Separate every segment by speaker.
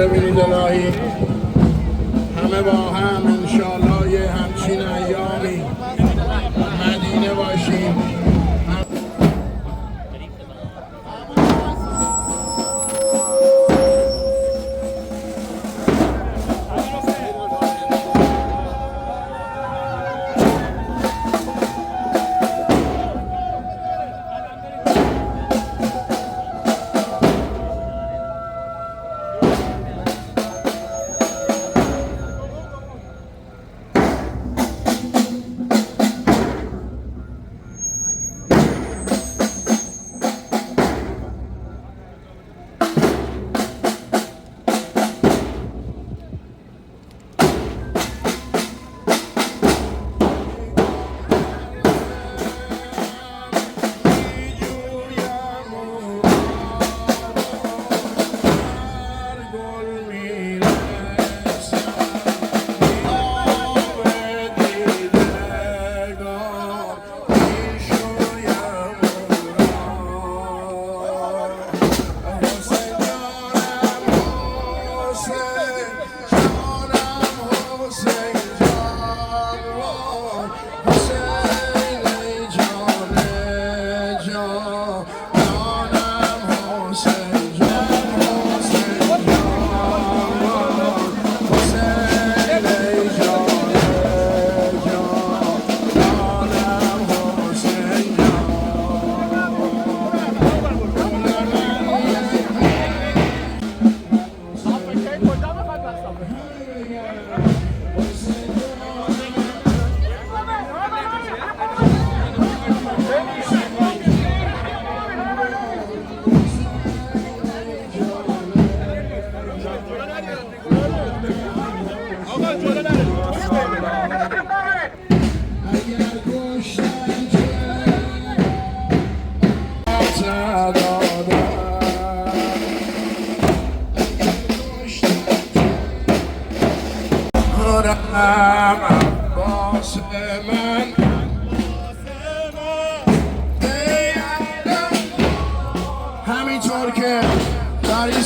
Speaker 1: ببینید الهی همه با هم انشالله یه همچین ایامی مدینه باشیم. همینطور که در این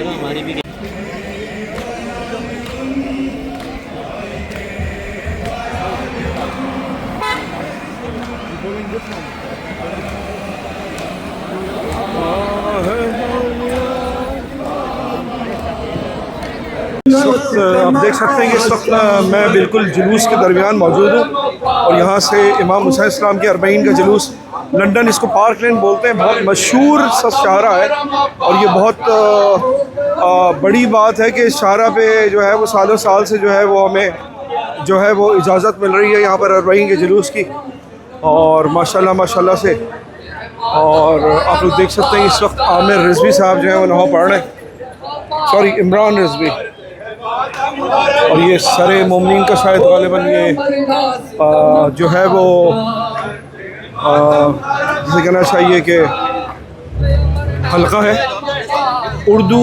Speaker 2: हमारी भी
Speaker 3: आप देख सकते हैं कि इस वक्त मैं बिल्कुल जुलूस के दरमियान मौजूद हूँ और यहाँ से इमाम हुसैन इस्लाम के अरबईन का जुलूस लंदन, इसको पार्क लेन बोलते हैं, बहुत मशहूर सा शाहरा है और ये बहुत बड़ी बात है कि इस शाहरा पे जो है वो सालों साल से जो है वो हमें जो है वो इजाज़त मिल रही है यहाँ पर अरबईन के जुलूस की और माशाल्लाह माशाल्लाह से। और आप लोग देख सकते हैं इस वक्त आमिर रिजवी साहब जो है वो नहा पढ़ रहे हैं, सॉरी इमरान रिजवी, और ये सरे मोमिनीन का शायद गालिबन ये जो है वो जिसे कहना चाहिए कि हल्का है उर्दू।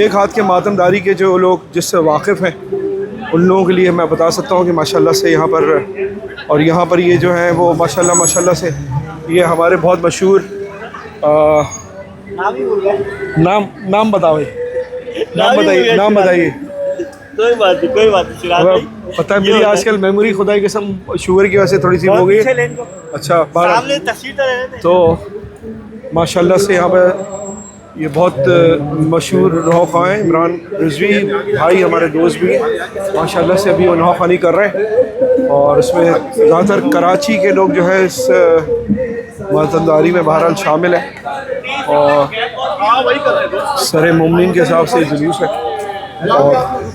Speaker 3: एक हाथ के मातमदारी के जो लोग जिससे वाकिफ़ हैं उन लोगों के लिए मैं बता सकता हूँ कि माशाल्लाह से यहाँ पर, और यहाँ पर ये जो है वो माशाल्लाह माशाल्लाह से ये हमारे बहुत मशहूर नाम बताओ, नाम बताइए, नाम बताइए।
Speaker 2: कोई बात नहीं।
Speaker 3: पता है मेरी आजकल मेमोरी खुदा की कसम शुगर की वजह से थोड़ी सी हो गई है। अच्छा तो माशाल्लाह से यहाँ पर ये बहुत मशहूर नौखा हैं इमरान रिजवी भाई, हमारे दोस्त भी हैं माशाल्लाह से। अभी वो नौखानी कर रहे हैं और इसमें ज़्यादातर कराची के लोग जो है इस मातमदारी में बहरहाल शामिल है और सरे मुमनीन के हिसाब से जुलूस है और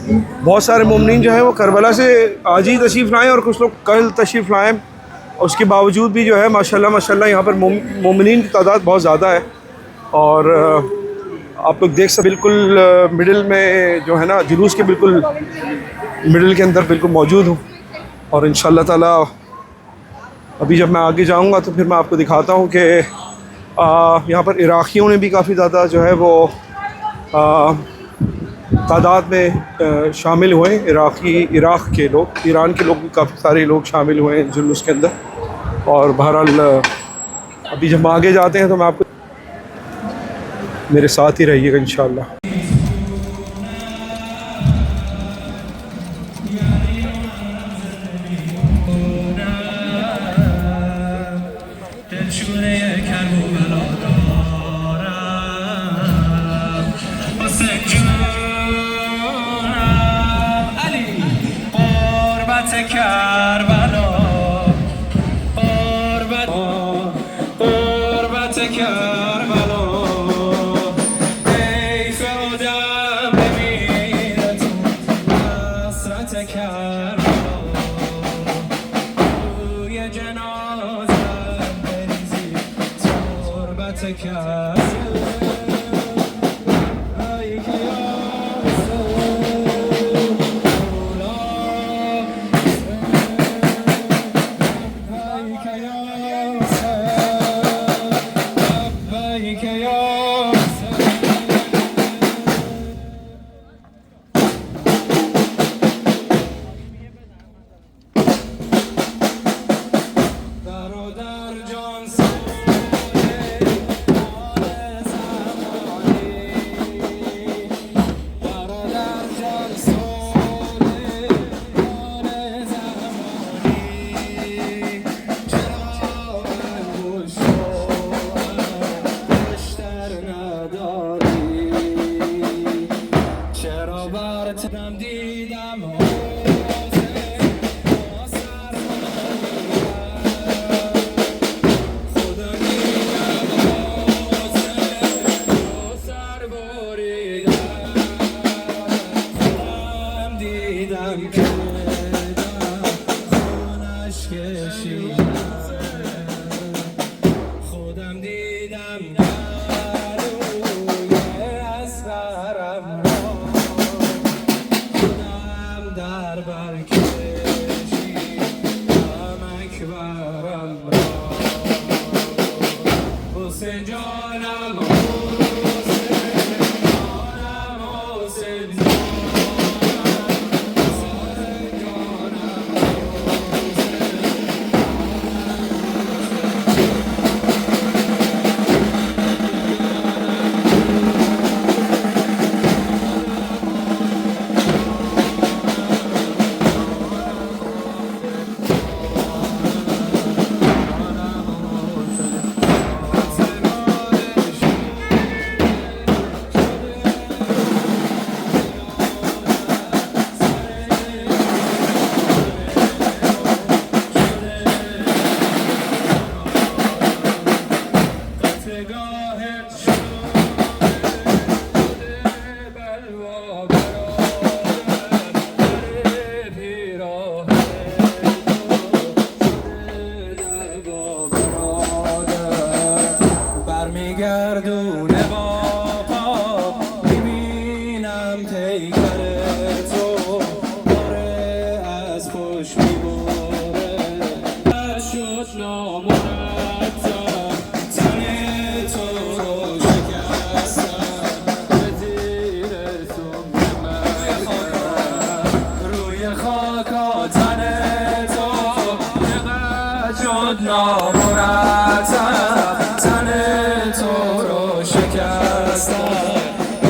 Speaker 3: बहुत सारे मुमनीन जो हैं वो करबला से आज ही तशरीफ़ लाएँ और कुछ लोग कल तशरीफ़ लाएँ। उसके बावजूद भी जो है माशाल्लाह माशाल्लाह यहाँ पर मुमनीन की तादाद बहुत ज़्यादा है और आप लोग देख सकते बिल्कुल मिडिल में जो है ना जुलूस के बिल्कुल मिडिल के अंदर बिल्कुल मौजूद हूँ और इंशाअल्लाह ताला अभी जब मैं आगे जाऊँगा तो फिर मैं आपको दिखाता हूँ कि यहाँ पर इराक़ियों ने भी काफ़ी ज़्यादा जो है वो तादाद में शामिल हुए। इराक़ के लोग, ईरान के लोग भी काफ़ी सारे लोग शामिल हुए हैं जुलूस के अंदर और बहरहाल अभी जब हम आगे जाते हैं तो मैं आपको, मेरे साथ ही रहिएगा इंशाअल्लाह।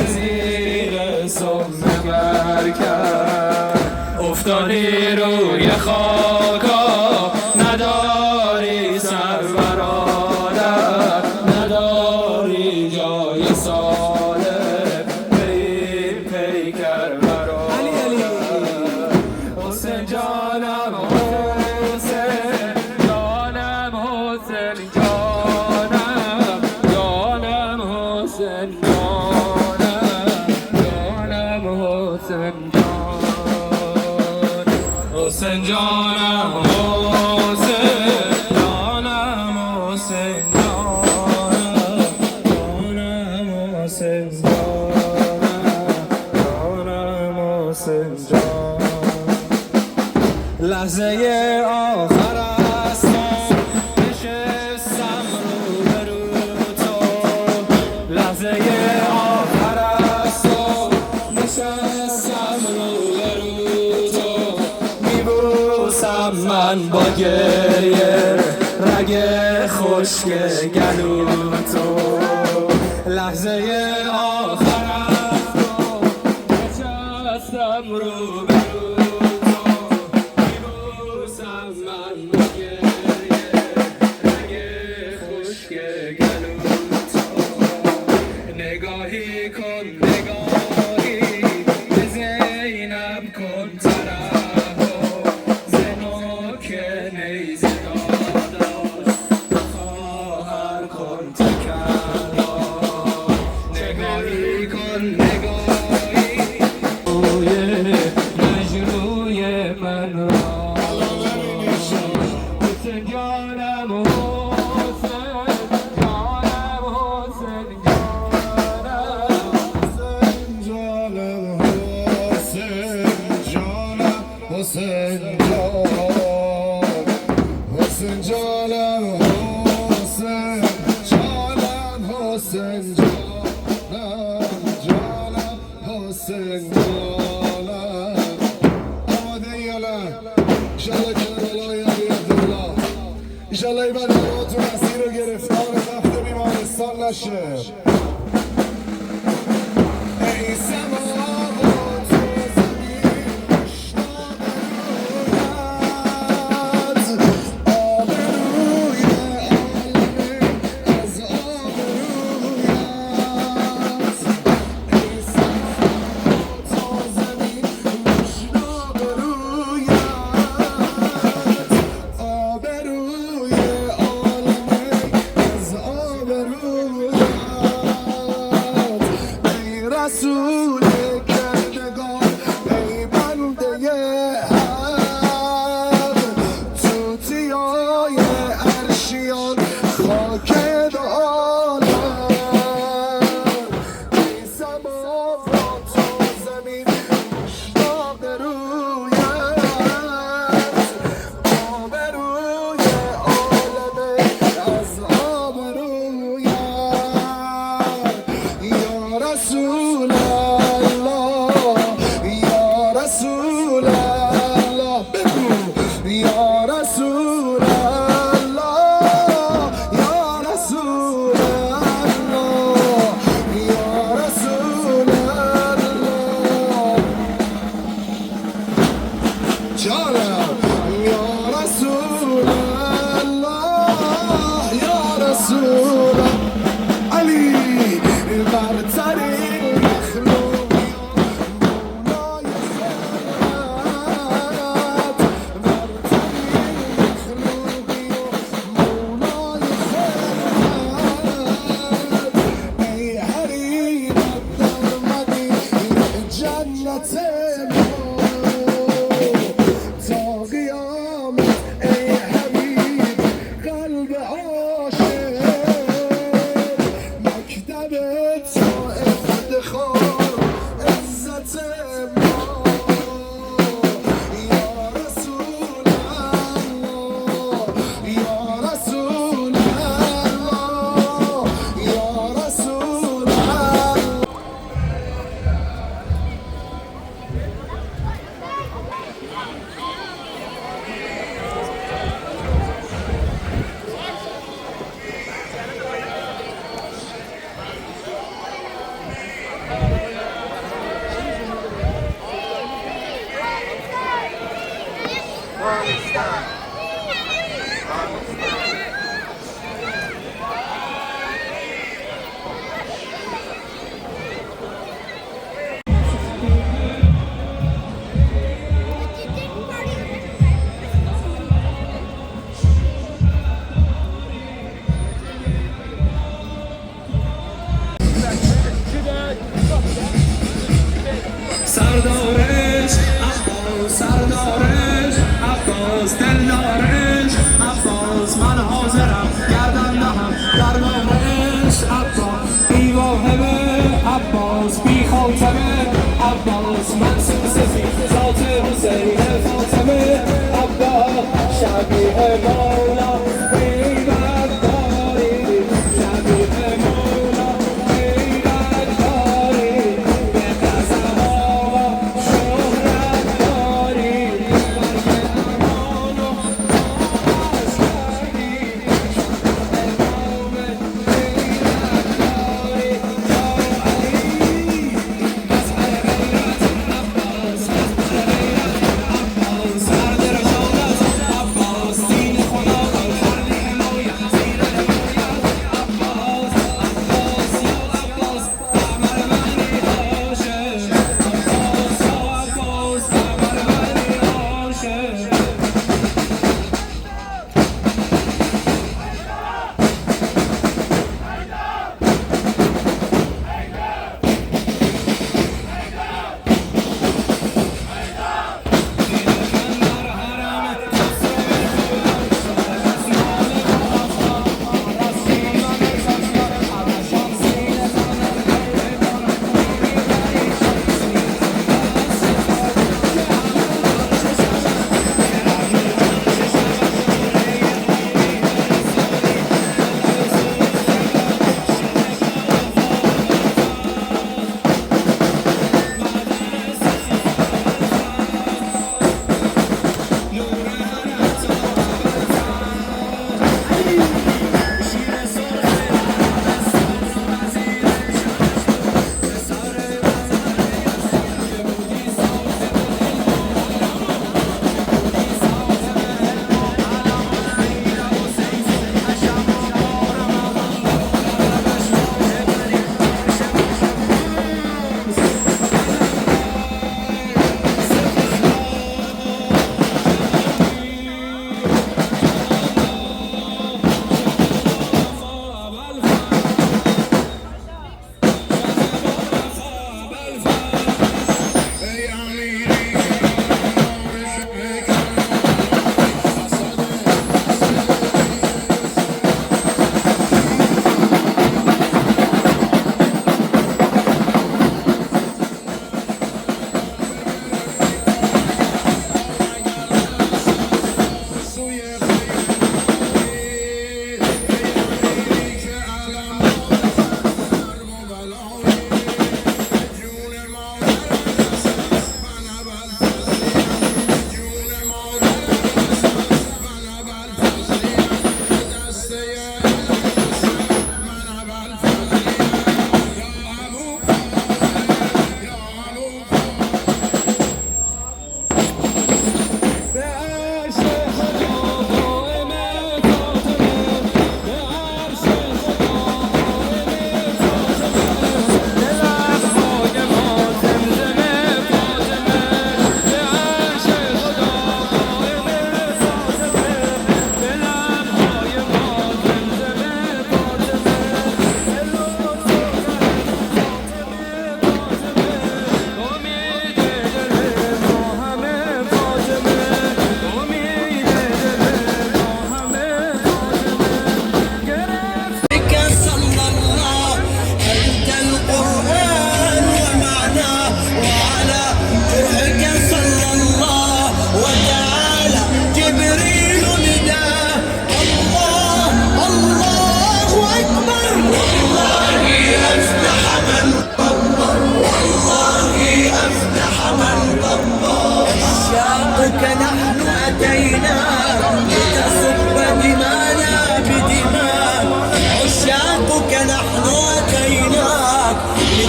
Speaker 4: زیر سمگر کرد افتادی روی خاکا نداری سر برادر نداری جای ساله بریم پیکر برادر حسین جانم حسین جانم حسین جانم جانم حسین جانم جانم حسین جان حسین جانم حسین جانم حسین جانم جانم حسین جانم حسین جان لحظه آخر است نشستم روبرو تو لحظه آخر است نشستم روبرو تو میبوسم من با گریه رگ خشک گلو تو لحظه آخر است نشستم روبرو نگاهی کن نگاهی به زینب کن طرفو زنوک نیزه داداش خواهر کن تکرار نگاهی کن نگاهی روی مجروی من را حسین جانم حسین جانم حسین
Speaker 1: حسین جان حسین جانم حسین جانم حسین جانم جانم حسین جانم آماده یالا ایشالله کربلای علی عبدالله ایشالله این بدنها تو مسیر رو گرفتار رفت بیمارستان نشه ای سما رسول کردگار ای بنده حق توتیای عرشیان خاک دو عالم ای سماوات و زمین مشتاق رویت آبروی عالم از آبرویت یا رسول الله یا رسول الله بگو یا رسول الله یا رسول الله یا رسول الله جانم یا رسول الله یا رسول علی برترین مخلوقیان مولای خلقت برترین مخلوقیان مولای خلقت ای حریمت در مدینه جنت ما تا قیامت ای حبیب قلب عاشق مکتب طائف
Speaker 4: سردارش عباس سردارش عباس دلدارش عباس من حاضرم گردن نهم دربارش عباس بی واهمه عباس بی خاتمه عباس منصور سفید ذات حسین فاطمه عباس شبیه مولا غیبت داری شبیه مولا غیبت داری به قسم آقا شهرت داری برگ امان و آش کردی امام غیرت داری یا علی مظهر غیرت عباس مظهر غیرت عباس مرد رسالت عباس دین خدا فرد حمایت زیر حمایت عباس عباس یا عباس قمر منی عاشق عباس یا عباس قمر منی عاشق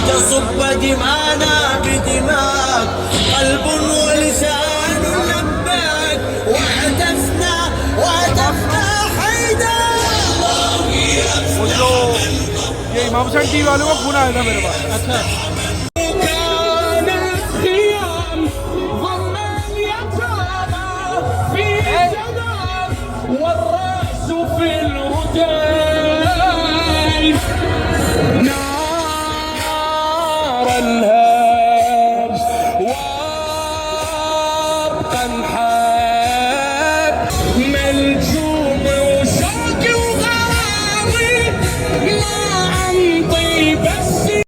Speaker 5: تصب دمانا بدماء قلب ولسان لباك وهتفنا حيدا
Speaker 3: ये इमाम हुसैन टीवी वालों का फोन आया था मेरे पास। अच्छा
Speaker 4: كانت خيام ضمن يتامى في جدار والرأس في الهتاف نار الهاب أنحى